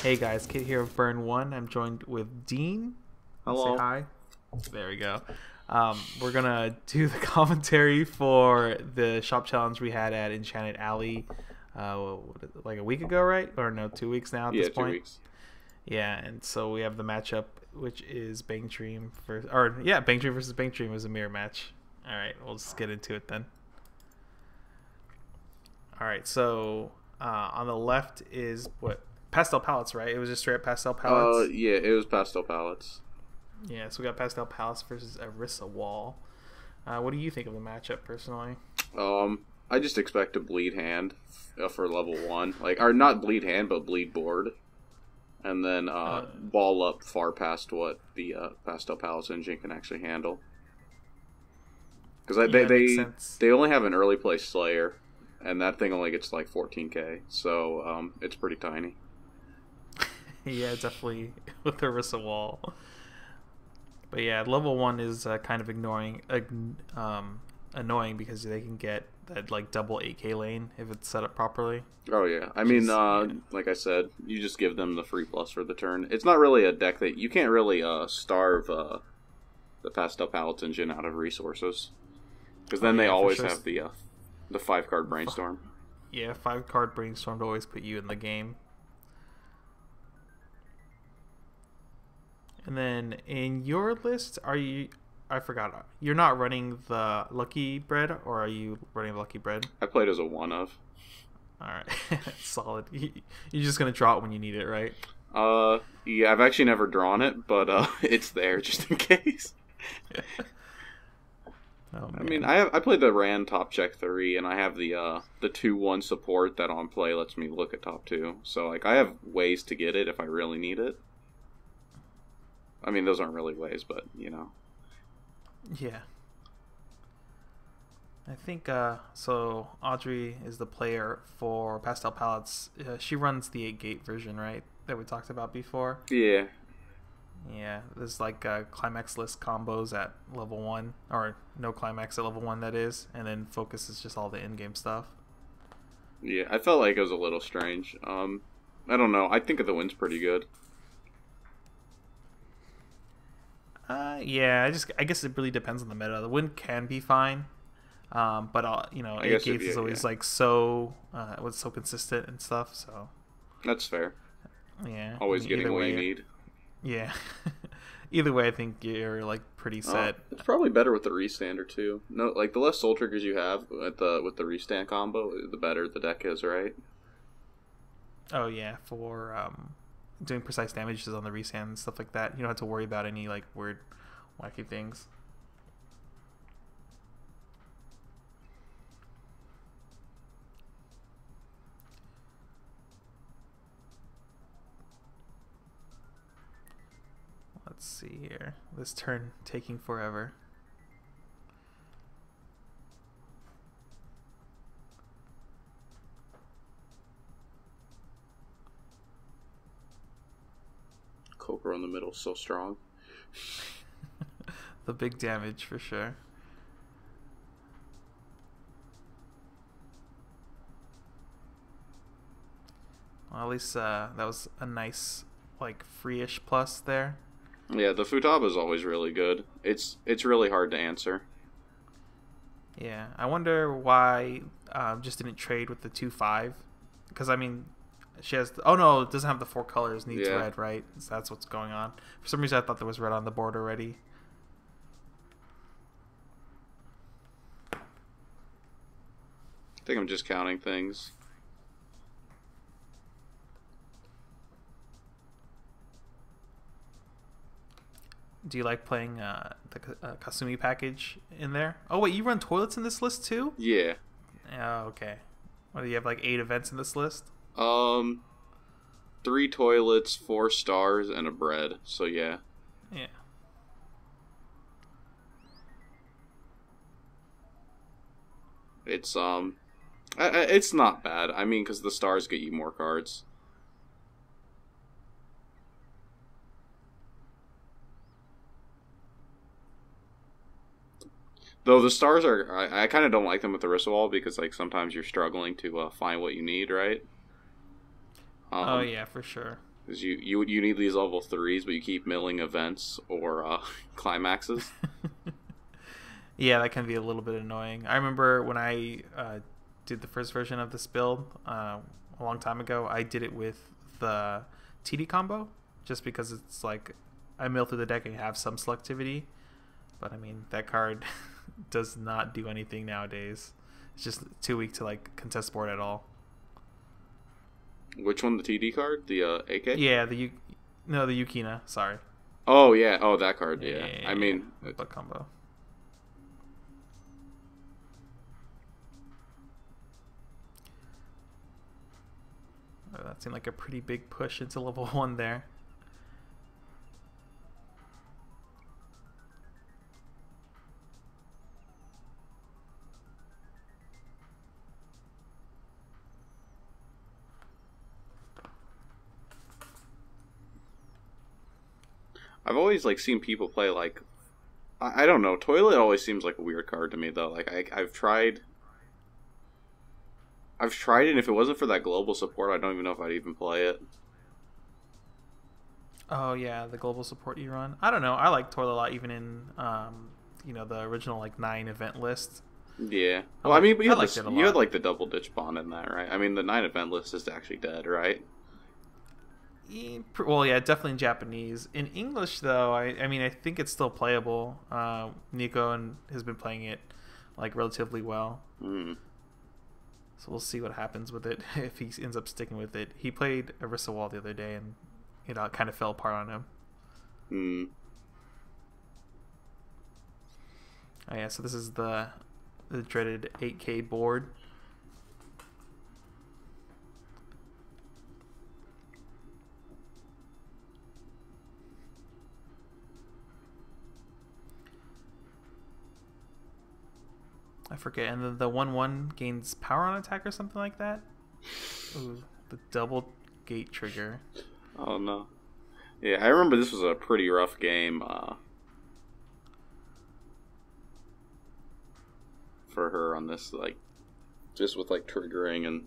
Hey guys, Kit here of Burn One. I'm joined with Dean. Say Hello. hi. There we go. We're gonna do the commentary for the shop challenge we had at Enchanted Alley, like a week ago, right? Or no, 2 weeks now at Yeah, this two point. weeks. Yeah, and so we have the matchup, which is Bang Dream Bang Dream versus Bang Dream is a mirror match. All right, we'll just get into it then. All right, so on the left is what pastel palettes, right? It was just straight up pastel palettes. Yeah, it was pastel palettes. Yeah, so we got pastel palettes versus Arissa Wall. What do you think of the matchup personally? I just expect a bleed hand for level 1. Or not bleed hand, but bleed board. And then ball up far past what the pastel palettes engine can actually handle. Because they only have an early play Slayer, and that thing only gets like 14k, so it's pretty tiny. Yeah, definitely with Arissa Wall. But yeah, level 1 is kind of annoying because they can get that like double 8k lane if it's set up properly. Oh yeah, I mean, like I said, you just give them the free plus for the turn. It's not really a deck that you can't really starve the pastel palettes engine out of resources, because then they always have the 5-card brainstorm. Yeah, 5-card brainstorm to always put you in the game. And then in your list, I forgot. You're not running the Lucky Bread, or are you running Lucky Bread? I played as a one of. Alright. Solid. You're just going to draw it when you need it, right? Yeah, I've actually never drawn it, but it's there just in case. Oh, I mean, I played the Rand top check 3, and I have the 2/1 support that on play lets me look at top 2. So like I have ways to get it if I really need it. I mean, those aren't really ways, but you know. Yeah. I think so Audrey is the player for Pastel Palettes. She runs the 8-gate version, right? That we talked about before. Yeah. Yeah, there's like climax list combos at level 1, or no climax at level 1 that is, and then focus is just all the in-game stuff. Yeah, I felt like it was a little strange. I don't know. I think the win's pretty good. Yeah, I guess it really depends on the meta. The win can be fine, but 8 gates is always like so was so consistent and stuff. So that's fair. Yeah, always getting what you need. Yeah, either way, I think you're like pretty set. It's probably better with the restander too. No, like the less soul triggers you have with the restand combo, the better the deck is, right? Oh yeah, for doing precise damages on the restand and stuff like that. You don't have to worry about any like weird, wacky things. Let's see here. This turn taking forever. Cobra in the middle, so strong. The big damage for sure. Well, at least that was a nice like free-ish plus there. Yeah, the Futaba is always really good. It's really hard to answer. Yeah, I wonder why just didn't trade with the 2/5, because I mean she has oh no, it doesn't have the 4 colors, needs red, right? So that's what's going on. For some reason I thought there was red on the board already. I think I'm just counting things. Do you like playing the Kasumi package in there? Oh wait, you run toilets in this list too? Yeah. Oh, okay. What do you have, like 8 events in this list? 3 toilets, 4 stars, and a bread. So yeah. Yeah. It's not bad. I mean, because the stars get you more cards. Though the stars are, I kind of don't like them with the Risawall because like sometimes you're struggling to find what you need, right? Oh yeah, for sure. Because you need these level 3s, but you keep milling events or climaxes. Yeah, that can be a little bit annoying. I remember when I did the first version of this build a long time ago, I did it with the TD combo, just because it's like I mill through the deck and have some selectivity. But I mean, that card does not do anything nowadays. It's just too weak to like contest board at all. Which one? The TD card? The AK? Yeah, the Yukina. Sorry. Oh yeah. Oh, that card. Yeah. I mean, but combo. Oh, that seemed like a pretty big push into level 1 there. I've always like seen people play like I don't know. Toilet always seems like a weird card to me though. Like I've tried it, and if it wasn't for that global support, I don't even know if I'd even play it. Oh yeah, the global support you run. I don't know. I like Toilet a lot, even in the original like 9 event list. Yeah. Well, I mean, but you had like the double ditch bond in that, right? I mean, the 9 event list is actually dead, right? Well, yeah, definitely in Japanese. In English, though, I mean, I think it's still playable. Nico has been playing it like relatively well. Mm. So we'll see what happens with it if he ends up sticking with it. He played Arisa Wall the other day, and it kind of fell apart on him. Mm. Oh yeah, so this is the dreaded 8K board. I forget, and then the 1/1 gains power on attack or something like that. Ooh, the double gate trigger. Oh no. Yeah, I remember this was a pretty rough game for her on this, like, just with like triggering and.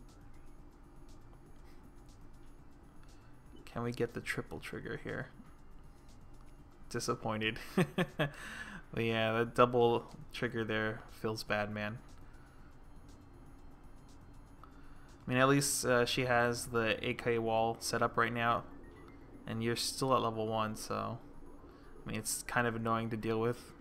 Can we get the triple trigger here? Disappointed. But yeah, that double trigger there feels bad, man. I mean, at least she has the AK wall set up right now, and you're still at level 1, so I mean, it's kind of annoying to deal with.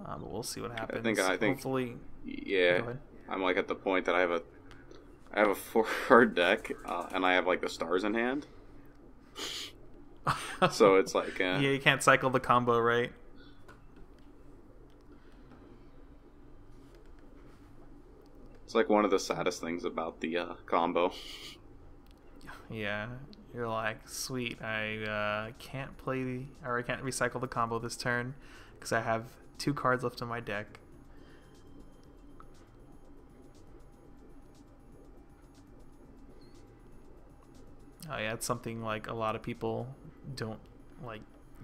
But we'll see what happens. I think hopefully. Yeah, I'm like at the point that I have a 4-card deck, and I have like the stars in hand. So it's like yeah, you can't cycle the combo, right? It's like one of the saddest things about the combo. Yeah, you're like, sweet, I can't play or I can't recycle the combo this turn because I have 2 cards left in my deck. Oh yeah, it's something like a lot of people don't like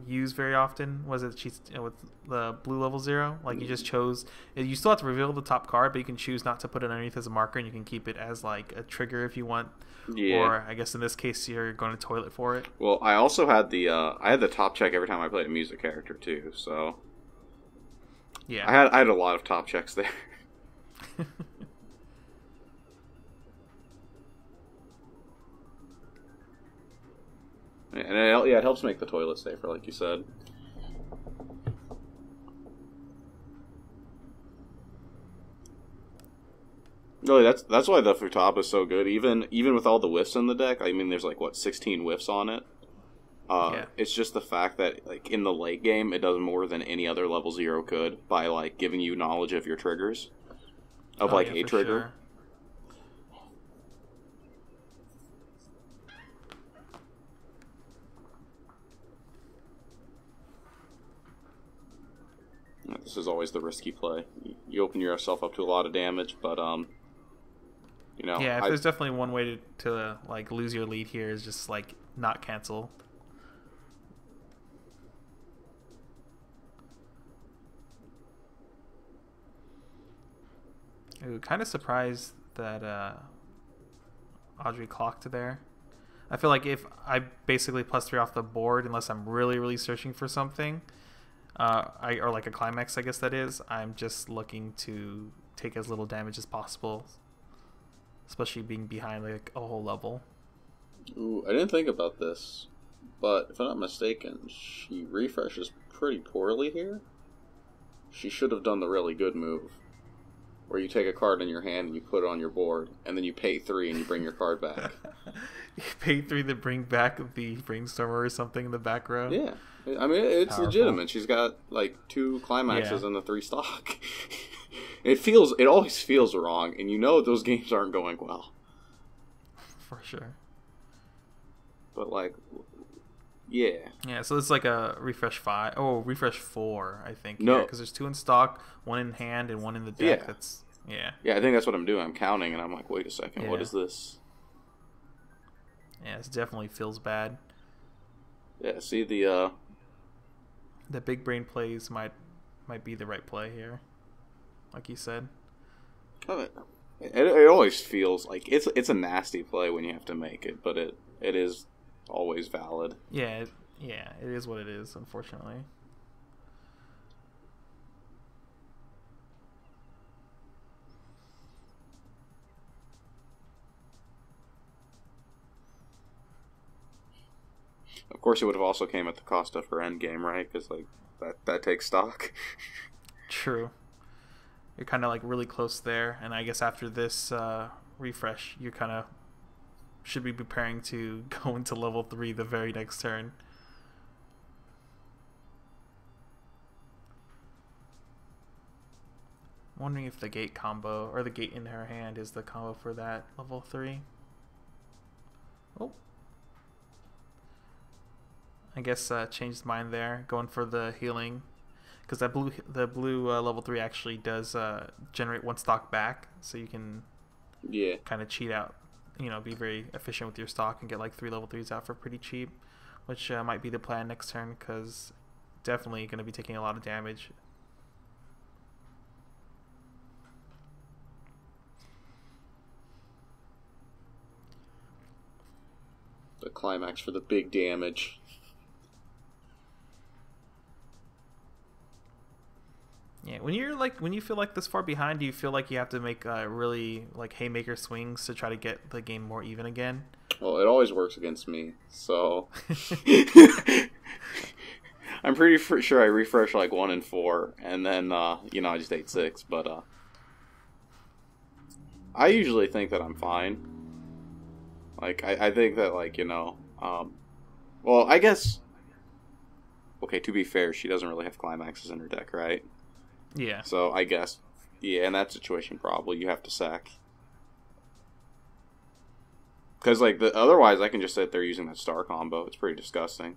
use very often. Was it with the blue level 0? Like, you just chose, you still have to reveal the top card, but you can choose not to put it underneath as a marker, and you can keep it as like a trigger if you want. Yeah. Or I guess in this case you're going to toilet for it. Well, I also had the top check every time I played a music character too, so yeah, I had a lot of top checks there. And it helps make the toilet safer, like you said. Really, that's why the Futaba is so good. Even with all the whiffs in the deck, I mean, there's like 16 whiffs on it. Yeah. It's just the fact that like in the late game, it does more than any other level 0 could by like giving you knowledge of your triggers, of like a trigger. Sure. This is always the risky play. You open yourself up to a lot of damage, but yeah, there's definitely one way to like lose your lead here is just like not cancel. Ooh, kind of surprised that Audrey clocked there. I feel like if I basically +3 off the board, unless I'm really, really searching for something, or like a climax, I guess that is, I'm just looking to take as little damage as possible, especially being behind like a whole level. Ooh, I didn't think about this, but if I'm not mistaken, she refreshes pretty poorly here. She should have done the really good move, where you take a card in your hand and you put it on your board, and then you pay 3 and you bring your card back. You pay 3 to bring back the brainstormer or something in the back row. Yeah, I mean it's Powerful. legitimate. She's got like 2 climaxes in the 3 stock. It always feels wrong, and you know those games aren't going well. For sure. But like, yeah. Yeah, so it's like a refresh 5. Oh, refresh 4, I think. No, because there's 2 in stock, 1 in hand, and 1 in the deck. Yeah. That's yeah. Yeah, I think that's what I'm doing. I'm counting, and I'm like, wait a second, what is this? Yeah, it definitely feels bad. Yeah, see the big brain plays might be the right play here, like you said. It always feels like it's a nasty play when you have to make it, but it is always valid. Yeah, it is what it is, unfortunately. Of course, it would have also came at the cost of her endgame, right? Because like that takes stock. True. You're kind of like really close there, and I guess after this refresh, you kind of should be preparing to go into level 3 the very next turn. I'm wondering if the gate combo, or the gate in her hand, is the combo for that level 3. Oh. I guess changed mind there, going for the healing, because the blue level 3 actually does generate 1 stock back, so you can kind of cheat out, be very efficient with your stock and get like 3 level 3s out for pretty cheap, which might be the plan next turn, because definitely going to be taking a lot of damage. The climax for the big damage. Yeah, when you feel like this far behind, do you feel like you have to make really like haymaker swings to try to get the game more even again? Well, it always works against me, so I'm pretty sure I refresh like 1 and 4, and then I just ate 6. But I usually think that I'm fine. Like I think that well, I guess. Okay, to be fair, she doesn't really have climaxes in her deck, right? Yeah. So I guess, in that situation, probably you have to sack. Because otherwise, I can just sit there using that star combo. It's pretty disgusting.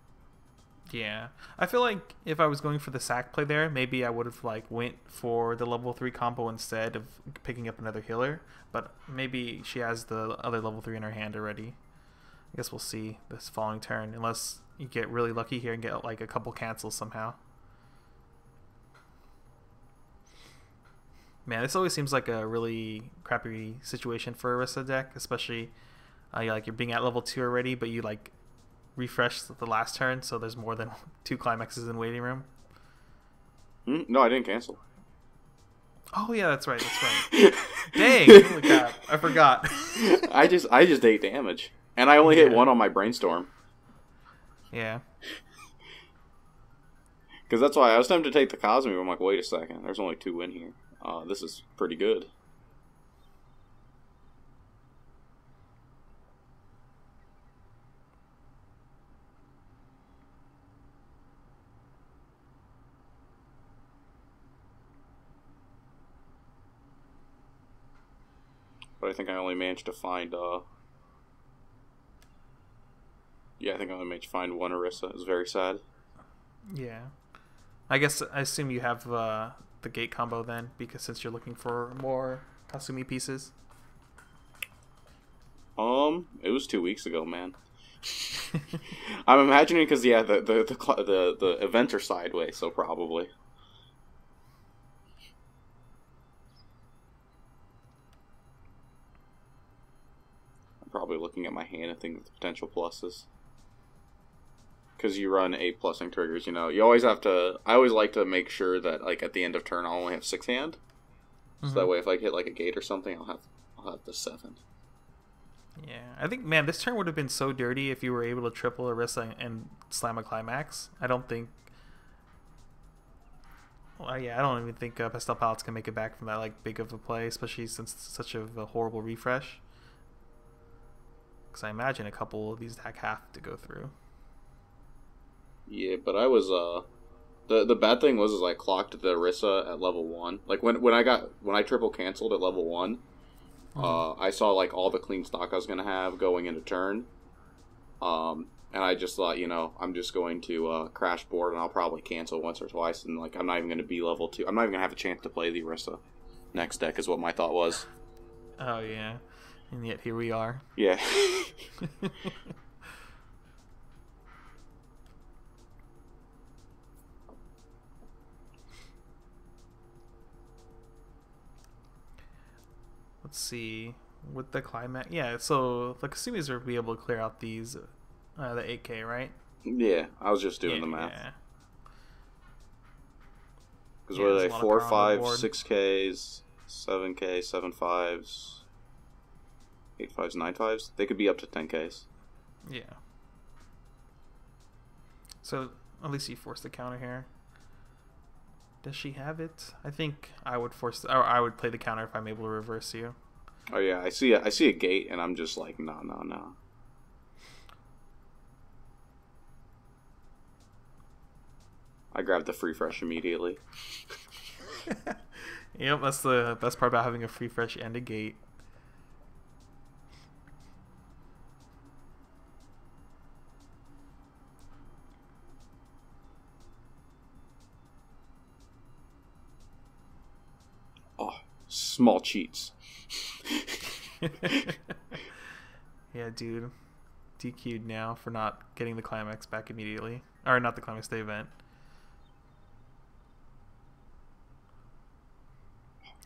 Yeah, I feel like if I was going for the sack play there, maybe I would have went for the level 3 combo instead of picking up another healer. But maybe she has the other level 3 in her hand already. I guess we'll see this following turn, unless you get really lucky here and get like a couple cancels somehow. Man, this always seems like a really crappy situation for a Orisa deck, especially you're being at level 2 already, but you refresh the last turn, so there's more than 2 climaxes in waiting room. No, I didn't cancel. Oh yeah, that's right. Dang, holy crap, I forgot. I just ate damage, and I only hit 1 on my brainstorm. Yeah. Because that's why I was tempted to take the Cosmic. I'm like, wait a second, there's only 2 in here. This is pretty good. But I think I only managed to find, I think I only managed to find 1 Orisa. It's very sad. Yeah. I assume you have the gate combo then, because since you're looking for more Kasumi pieces. It was 2 weeks ago, man. I'm imagining because the events are sideways, so probably. probably looking at my hand and thinking of the potential pluses. Because you run 8+ing triggers, you know. You always have to... I always like to make sure that, like, at the end of turn, I'll only have 6 hand. So that way, if I hit, like, a gate or something, I'll have the 7. Yeah, I think, man, this turn would have been so dirty if you were able to triple Orisa and slam a Climax. I don't think... Well, yeah, I don't even think Pastel Palettes can make it back from that, like, big of a play, especially since it's such a horrible refresh. Because I imagine a couple of these deck have to go through. Yeah, but I was, the bad thing was I clocked the Orisa at level 1. Like, when I triple canceled at level 1, I saw, like, all the clean stock I was going to have going into turn. And I just thought, you know, I'm just going to crash board and I'll probably cancel once or twice. And, like, I'm not even going to be level 2. I'm not even going to have a chance to play the Orisa next deck is what my thought was. Oh, yeah. And yet here we are. Yeah. Let's see. With the Climax... Yeah, so the Kasumis will be able to clear out these... the 8K, right? Yeah, I was just doing the math. Yeah. Because what are they? 4, 5, 6Ks, 7K, 7 5s, 8 5s, 9 5s? They could be up to 10Ks. Yeah. So, at least you forced the counter here. Does she have it? I think I would or I would play the counter if I'm able to reverse you. Oh yeah, I see a gate and I'm just like, no. I grabbed the free fresh immediately. Yep, that's the best part about having a free fresh and a gate. Oh, small cheats. Yeah, dude. DQ'd now for not getting the Climax back immediately. Or not the Climax, the event.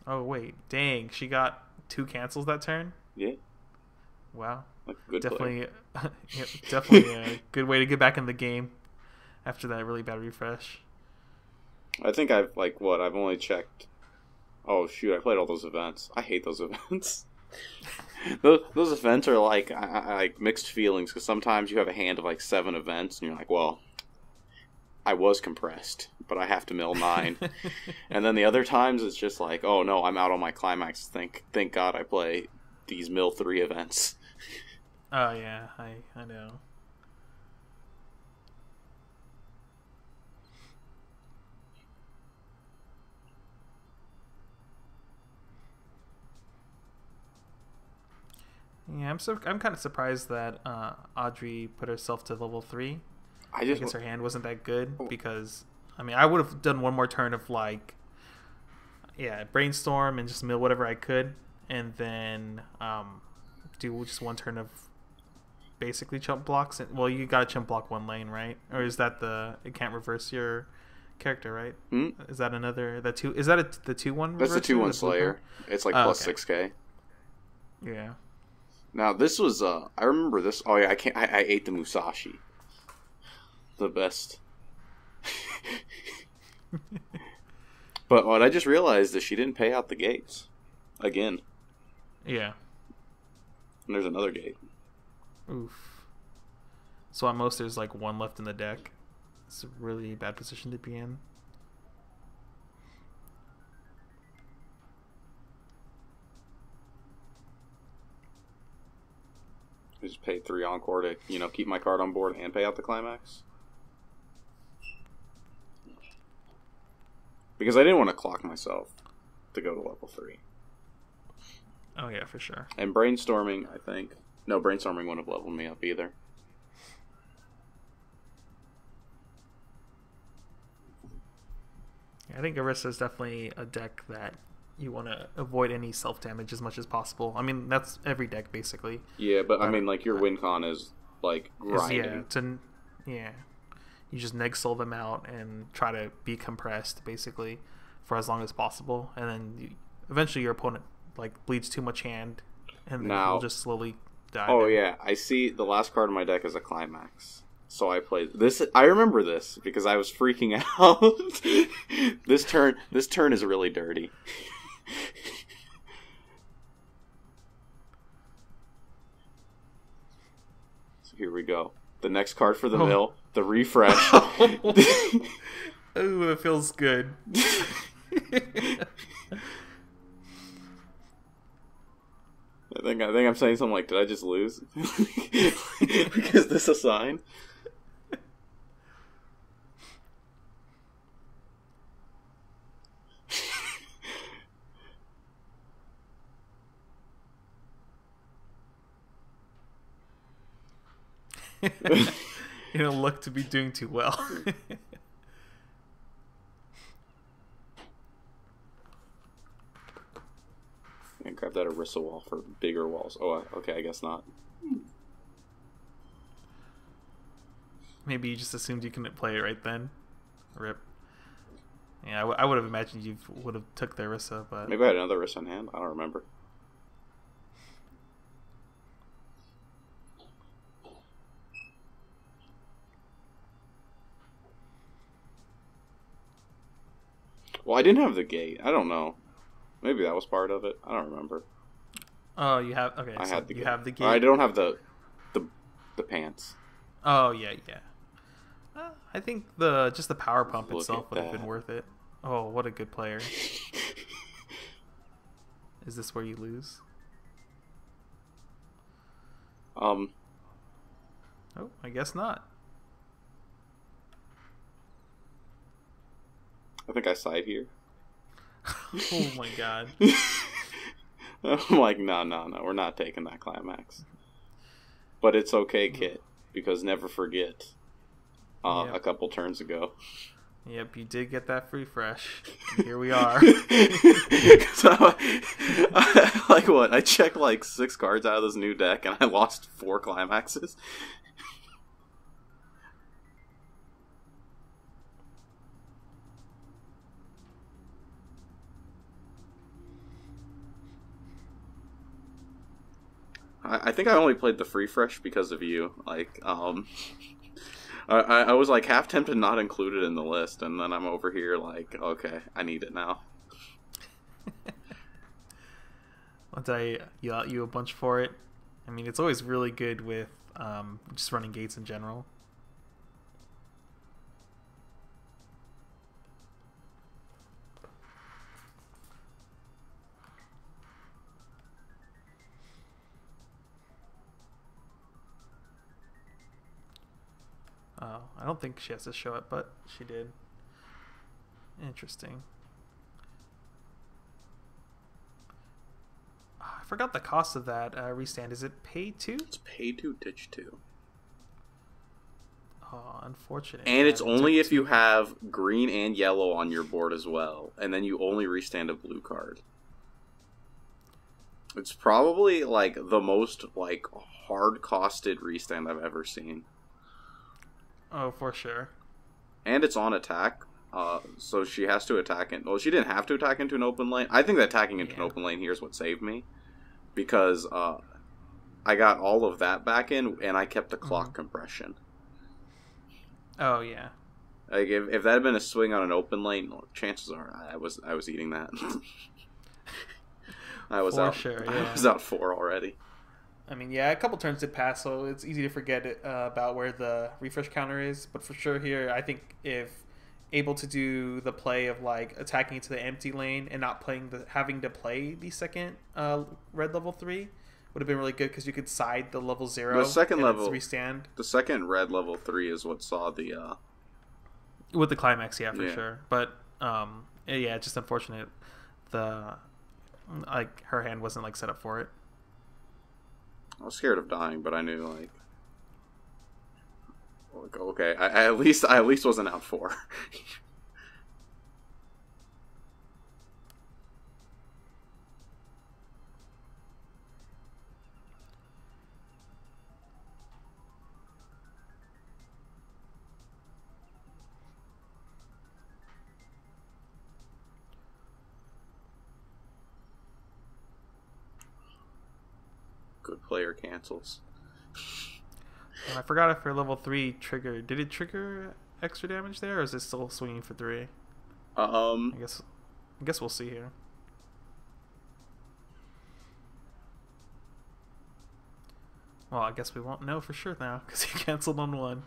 Oh, wait. Dang, she got 2 cancels that turn? Yeah. Wow. Like a good definitely, yeah, definitely a good way to get back in the game after that really bad refresh. I think I've only checked... Oh, shoot, I played all those events. I hate those events. those events are like mixed feelings, because sometimes you have a hand of like 7 events, and you're like, well, I was compressed, but I have to mill 9. And then the other times it's just like, oh no, I'm out on my Climax. Thank God I play these mill 3 events. Oh yeah, I know. Yeah, I'm kind of surprised that Audrey put herself to level 3. I guess her hand wasn't that good, because I mean I would have done one more turn of like, yeah, brainstorm and just mill whatever I could, and then do just one turn of basically chump blocks. Well, you gotta chump block 1 lane, right? Or is that it can't reverse your character, right? Is that another the 2? Is that the 2-1? That's the 2-1 Slayer. It's like plus okay. 6K. Yeah. Now this was I remember this. Oh yeah, I ate the Musashi. The best. But what I just realized is she didn't pay out the gates again. Yeah. And there's another gate. Oof. So at most there's like 1 left in the deck. It's a really bad position to be in. I just paid 3 Encore to, keep my card on board and pay out the Climax. Because I didn't want to clock myself to go to level 3. Oh yeah, for sure. And brainstorming, I think. No, brainstorming wouldn't have leveled me up either. I think Orisa is definitely a deck that you want to avoid any self-damage as much as possible. I mean, that's every deck, basically. Yeah, but I mean, like, your win con is, like, grinding. Yeah. You just neg soul them out and try to be compressed, basically, for as long as possible. And then eventually your opponent, like, bleeds too much hand, and then you'll just slowly die Oh there. yeah, I see the last card in my deck is a Climax. So I played this. I remember this because I was freaking out. This turn is really dirty. So here we go. The next card for the mill, the refresh. Ooh, it feels good. I think I'm saying something like, "Did I just lose?" Is this a sign? You don't look to be doing too well. And grab that Orisa wall for bigger walls. Oh, okay, I guess not. Maybe you just assumed you couldn't play it right then. Rip. Yeah, I would have imagined you would have took the Orisa, but Maybe I had another Orisa in hand. I don't remember. Well, I didn't have the gate. I don't know. Maybe that was part of it. I don't remember. Oh, you have okay. I So had the you gate. have the gate. I don't have the pants. Oh yeah. I think just the power pump Look itself at would have been that. worth it. Oh, what a good player! Is this where you lose? Um, Oh, I guess not. I think I side here. Oh my god. I'm like, no, we're not taking that Climax. But it's okay, Kit, because never forget. Yep. A couple turns ago. Yep, you did get that free fresh. And here we are. So, like what? I checked like 6 cards out of this new deck, and I lost 4 Climaxes. I think I only played the free fresh because of you. Like, I was like half tempted not to include it in the list, and then I'm over here like, okay, I need it now. Once I yell at you a bunch for it. I mean, it's always really good with just running gates in general. Oh, I don't think she has to show it, but she did. Interesting. I forgot the cost of that restand. Is it pay 2? It's pay 2, ditch 2. Oh, unfortunate. And it's only if two. you have green and yellow on your board as well, and then you only restand a blue card. It's probably like the most like hard costed restand I've ever seen. Oh, for sure. And it's on attack, so she has to attack it. Well, she didn't have to attack into an open lane. I think that attacking into an open lane here is what saved me, because I got all of that back in, and I kept the clock compression. Oh yeah. Like if that had been a swing on an open lane, chances are I was eating that. I was For out. sure, I yeah. was out 4 already. I mean, yeah, a couple turns did pass, so it's easy to forget about where the refresh counter is. But for sure here, I think if able to do the play of like attacking into the empty lane and not having to play the second red level 3 would have been really good, because you could side the level 0. The second and level restand. The second red level 3 is what saw the With the Climax, yeah, for Yeah. sure. But yeah, it's just unfortunate her hand wasn't like set up for it. I was scared of dying, but I knew like okay, I at least wasn't out 4. good player cancels. I forgot if her level 3 trigger. Did it trigger extra damage there, or is it still swinging for 3? I guess we'll see here. Well, I guess we won't know for sure now because he canceled on 1.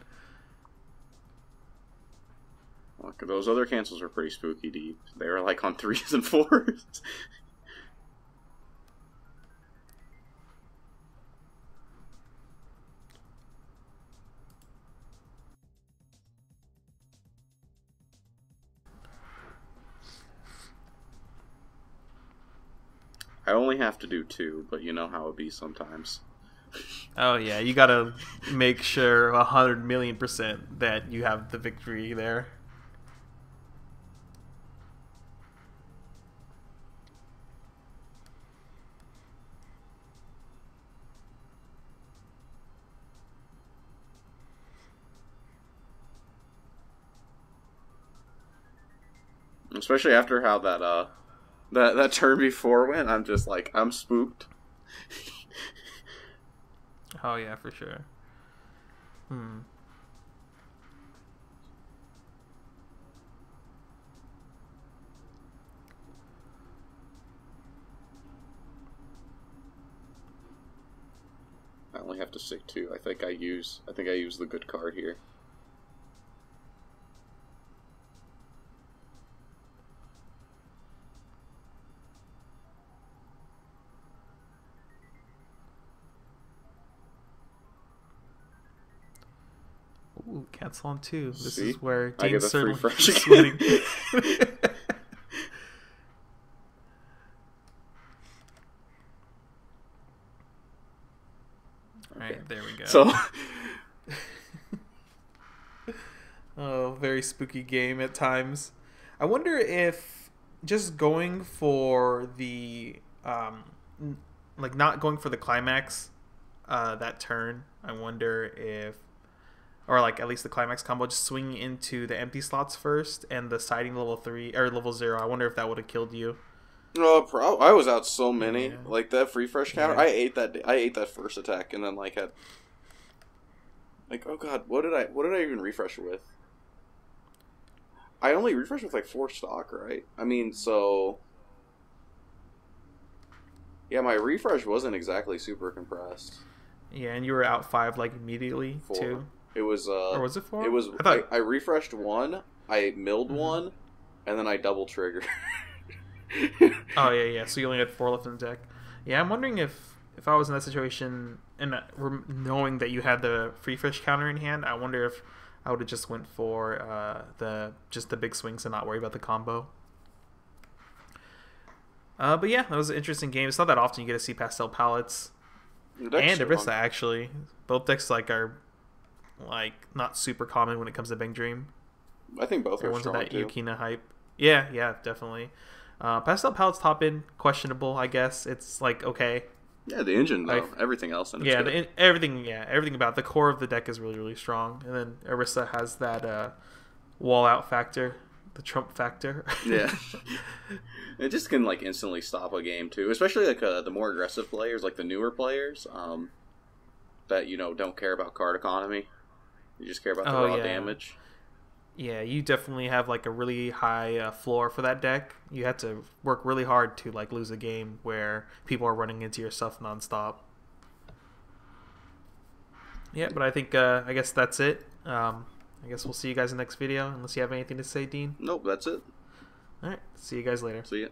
Look, those other cancels were pretty spooky deep. They were like on 3s and 4s. I only have to do 2, but you know how it be sometimes. Oh yeah, you gotta make sure 100,000,000% that you have the victory there. Especially after how that turn before went, I'm just like, I'm spooked. Oh yeah, for sure. I only have to stick 2. I think I use the good card here. Ooh, cancel on 2. This See? is where I get Dean's the free certainly fresh sweating. Alright, there we go. So oh, very spooky game at times. I wonder if just going for the like not going for the climax that turn, I wonder if, or like at least the climax combo, just swinging into the empty slots first and the siding level 3 or level 0, I wonder if that would have killed you. I was out so many. Yeah. Like that free fresh counter, Yeah. I ate that first attack and then like had like, oh god, what did I even refresh with? I only refreshed with like 4 stock, right? I mean, so yeah, my refresh wasn't exactly super compressed. Yeah, and you were out 5 like immediately 4. too. It was Or was it 4? It was I refreshed 1, I milled 1, and then I double triggered. Oh yeah. So you only had 4 left in the deck. Yeah, I'm wondering if I was in that situation and knowing that you had the free fish counter in hand, I wonder if I would have just went for the big swings and not worry about the combo. But yeah, that was an interesting game. It's not that often you get to see pastel palettes and Arista actually. Both decks are not super common when it comes to Bang Dream. I think both are ones strong with that too. Yukina hype. Yeah, definitely. Pastel palettes top in questionable, I guess. It's okay. Yeah, the engine though. Everything else in it. Everything about the core of the deck is really, really strong. And then Arista has that wall out factor, the Trump factor. Yeah. It just can instantly stop a game too, especially the more aggressive players, like the newer players, that don't care about card economy. You just care about the raw damage. Yeah, you definitely have a really high floor for that deck. You have to work really hard to lose a game where people are running into your stuff nonstop. Yeah, but I think I guess that's it. I guess we'll see you guys in the next video, unless you have anything to say, Dean. Nope, that's it. All right, see you guys later. See ya.